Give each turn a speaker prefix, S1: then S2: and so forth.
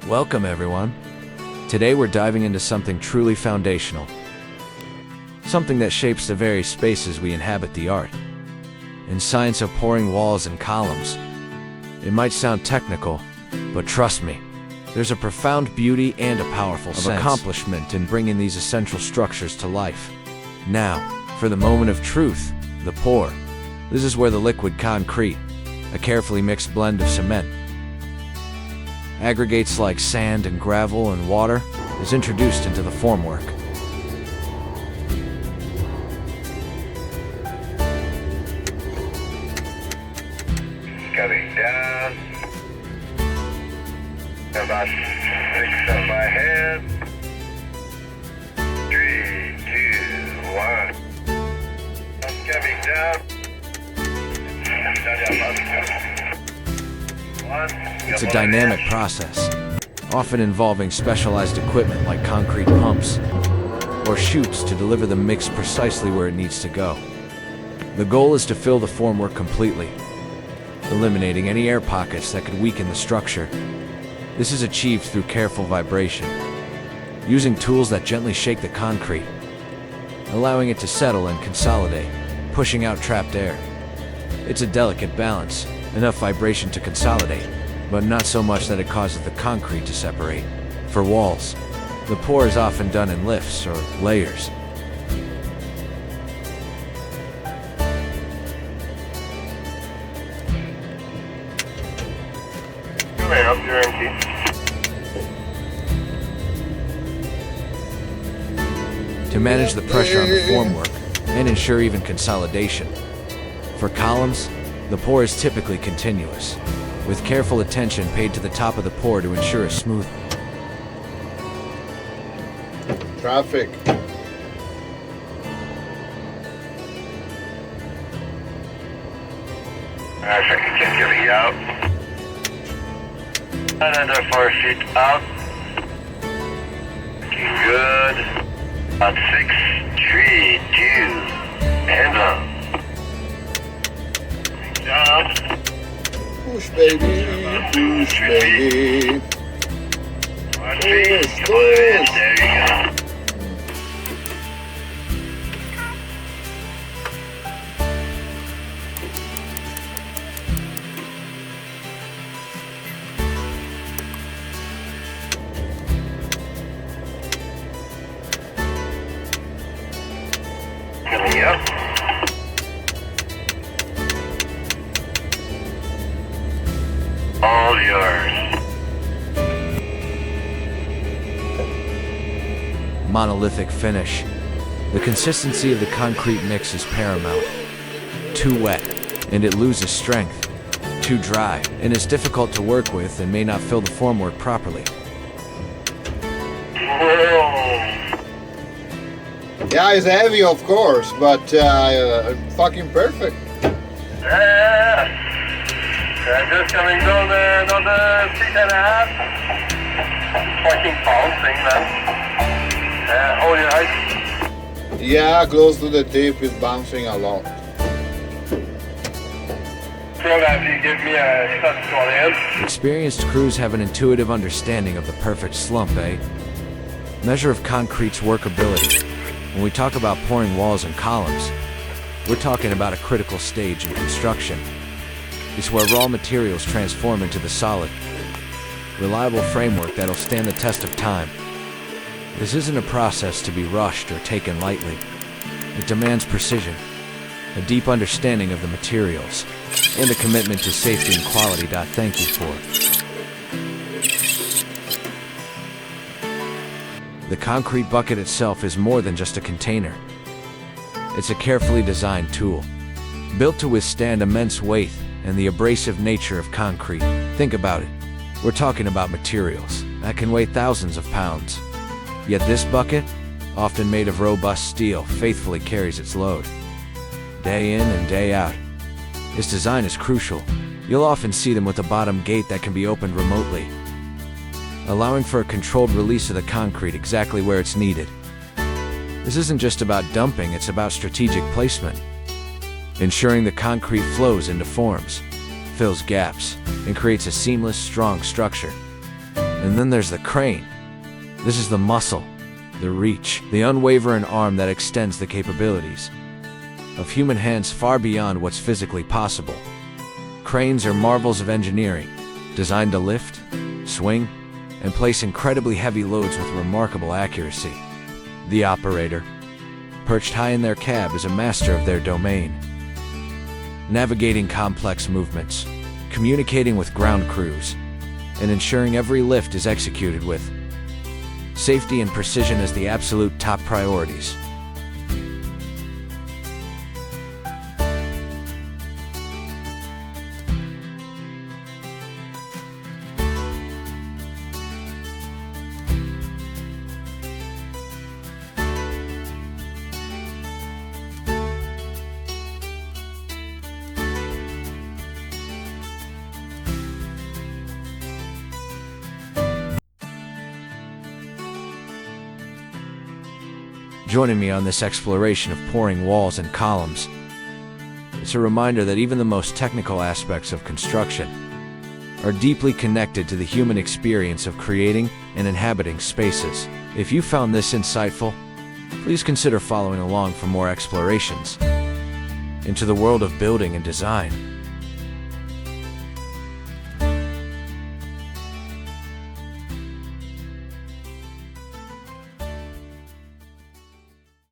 S1: Welcome everyone. Today we're diving into something truly foundational. Something that shapes the very spaces we inhabit, the art and science of pouring walls and columns. It might sound technical, but trust me, there's a profound beauty and a powerful sense of accomplishment in bringing these essential structures to life. Now, for the moment of truth, the pour. This is where the liquid concrete, a carefully mixed blend of cement, aggregates like sand and gravel and water, is introduced into the formwork.
S2: Coming down. About 6 on my head. 3, 2, 1. Coming down.
S1: It's a dynamic process, often involving specialized equipment like concrete pumps or chutes to deliver the mix precisely where it needs to go. The goal is to fill the formwork completely, eliminating any air pockets that could weaken the structure. This is achieved through careful vibration, using tools that gently shake the concrete, allowing it to settle and consolidate, pushing out trapped air. It's a delicate balance, enough vibration to consolidate, but not so much that it causes the concrete to separate. For walls, the pour is often done in lifts or layers. To manage the pressure on the formwork and ensure even consolidation. For columns, the pour is typically continuous, with careful attention paid to the top of the pour to ensure a smooth
S3: traffic.
S2: Traffic is getting out. Another 4 feet out. Looking good. About 6, 3, 2, hands up. Down.
S3: Push, baby. Push, baby.
S2: 1 feet. Come on, there you go. Coming up. All yours.
S1: monolithic finish. The consistency of the concrete mix is paramount. Too wet, and it loses strength. Too dry, and it's difficult to work with and may not fill the formwork properly.
S3: Yeah, it's heavy, of course, but fucking perfect.
S2: Just coming down another 6.5. Fucking bouncing, man. Hold your height.
S3: Yeah, close to the tip is bouncing a lot.
S2: You give me a touch on in.
S1: Experienced crews have an intuitive understanding of the perfect slump, eh? Measure of concrete's workability. When we talk about pouring walls and columns, we're talking about a critical stage in construction. It's where raw materials transform into the solid, reliable framework that'll stand the test of time. This isn't a process to be rushed or taken lightly. It demands precision, a deep understanding of the materials, and a commitment to safety and quality. Thank you for. The concrete bucket itself is more than just a container. It's a carefully designed tool, built to withstand immense weight and the abrasive nature of concrete. Think about it. We're talking about materials that can weigh thousands of pounds. Yet this bucket, often made of robust steel, faithfully carries its load. Day in and day out. Its design is crucial. You'll often see them with a bottom gate that can be opened remotely, allowing for a controlled release of the concrete exactly where it's needed. This isn't just about dumping, it's about strategic placement, ensuring the concrete flows into forms, fills gaps, and creates a seamless, strong structure. And then there's the crane. This is the muscle, the reach, the unwavering arm that extends the capabilities of human hands far beyond what's physically possible. Cranes are marvels of engineering, designed to lift, swing, and place incredibly heavy loads with remarkable accuracy. The operator, perched high in their cab, is a master of their domain, navigating complex movements, communicating with ground crews, and ensuring every lift is executed with safety and precision as the absolute top priorities. Joining me on this exploration of pouring walls and columns, it's a reminder that even the most technical aspects of construction are deeply connected to the human experience of creating and inhabiting spaces. If you found this insightful, please consider following along for more explorations into the world of building and design.